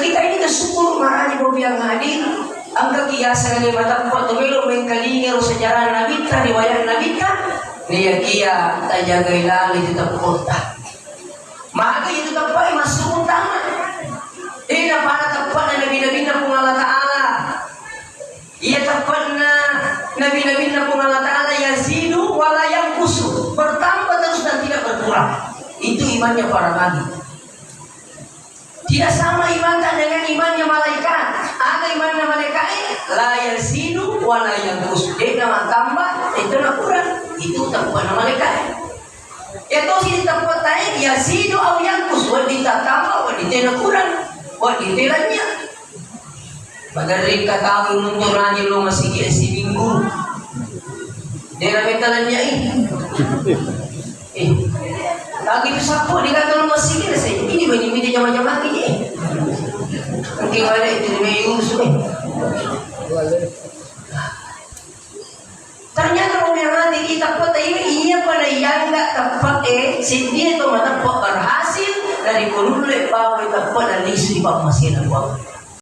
kita ini kesyukur marani bobiang hadir ang kakiyasan ni matapot tumelo may kalingero sa jaran nabita riwayat nabita niya kia tajagay lali di tapota maaga itu tapai masuk utama ina para tapat na nabi-nabi na pong Allah Ta'ala iya tapat na nabi-nabi na pong Allah Ta'ala yazidu wala yanqusu bertambah terus dan tidak berkurang itu imannya para nabi. Tidak sama imannya dengan imannya malaikat. Ada imannya malaikat la yazidu wa la yanqus. Dia nama tambah itu nak kurang. Itu tambah nama malaikat. Itu sih tambah tai yazidu aw yanqus. Wa ditambah wa ditambah kurang. Wa ditambahnya. Bagari kata muncul lagi lo masih si minggu. Dia metalannya lagi sapu dikatakan masih kira saya ini bini jamaah ini mungkin ada itu memang sudah ternyata orang yang kita kota ini iya pada yang nggak tepat sendiri itu mata berhasil dari kulule bawa tepat dan istri bawa masih ada